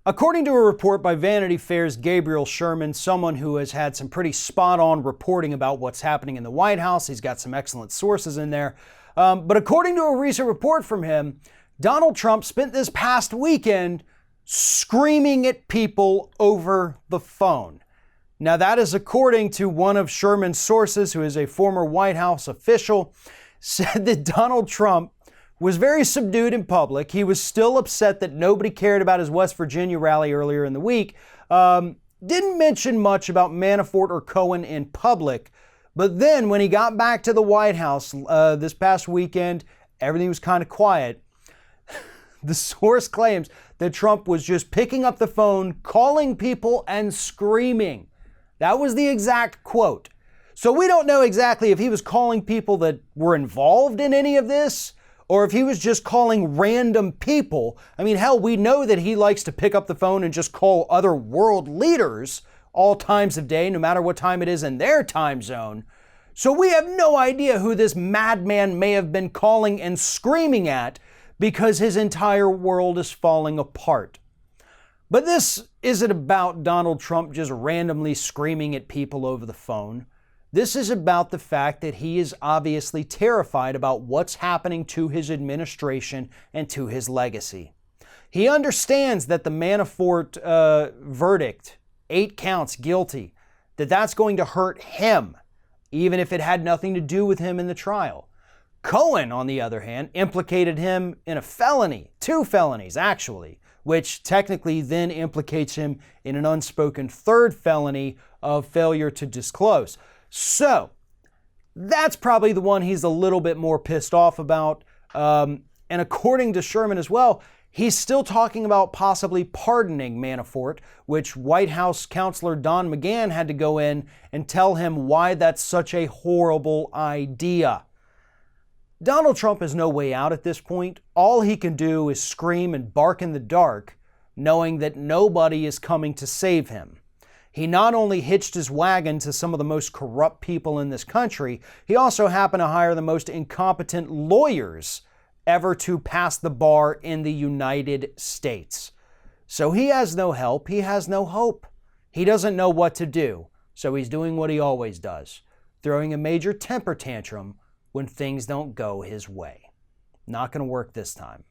According to a report by Vanity Fair's Gabriel Sherman, someone who has had some pretty spot-on reporting about what's happening in the White House, he's got some excellent sources in there, but according to a recent report from him, Donald Trump spent this past weekend screaming at people over the phone. Now that is according to one of Sherman's sources, who is a former White House official, said that Donald Trump was very subdued in public. He was still upset that nobody cared about his West Virginia rally earlier in the week. Didn't mention much about Manafort or Cohen in public. But then when he got back to the White House this past weekend, everything was kind of quiet. The source claims that Trump was just picking up the phone, calling people and screaming. That was the exact quote. So we don't know exactly if he was calling people that were involved in any of this, or if he was just calling random people. I mean, hell, we know that he likes to pick up the phone and just call other world leaders all times of day, no matter what time it is in their time zone. So we have no idea who this madman may have been calling and screaming at, because his entire world is falling apart. But this isn't about Donald Trump just randomly screaming at people over the phone. This is about the fact that he is obviously terrified about what's happening to his administration and to his legacy. He understands that the Manafort verdict, 8 counts guilty, that's going to hurt him, even if it had nothing to do with him in the trial. Cohen, on the other hand, implicated him in a felony, 2 felonies actually, which technically then implicates him in an unspoken 3rd felony of failure to disclose. So that's probably the one he's a little bit more pissed off about. And according to Sherman as well, he's still talking about possibly pardoning Manafort, which White House counselor Don McGahn had to go in and tell him why that's such a horrible idea. Donald Trump has no way out at this point. All he can do is scream and bark in the dark, knowing that nobody is coming to save him. He not only hitched his wagon to some of the most corrupt people in this country, he also happened to hire the most incompetent lawyers ever to pass the bar in the United States. So he has no help, he has no hope. He doesn't know what to do, so he's doing what he always does, throwing a major temper tantrum when things don't go his way. Not going to work this time.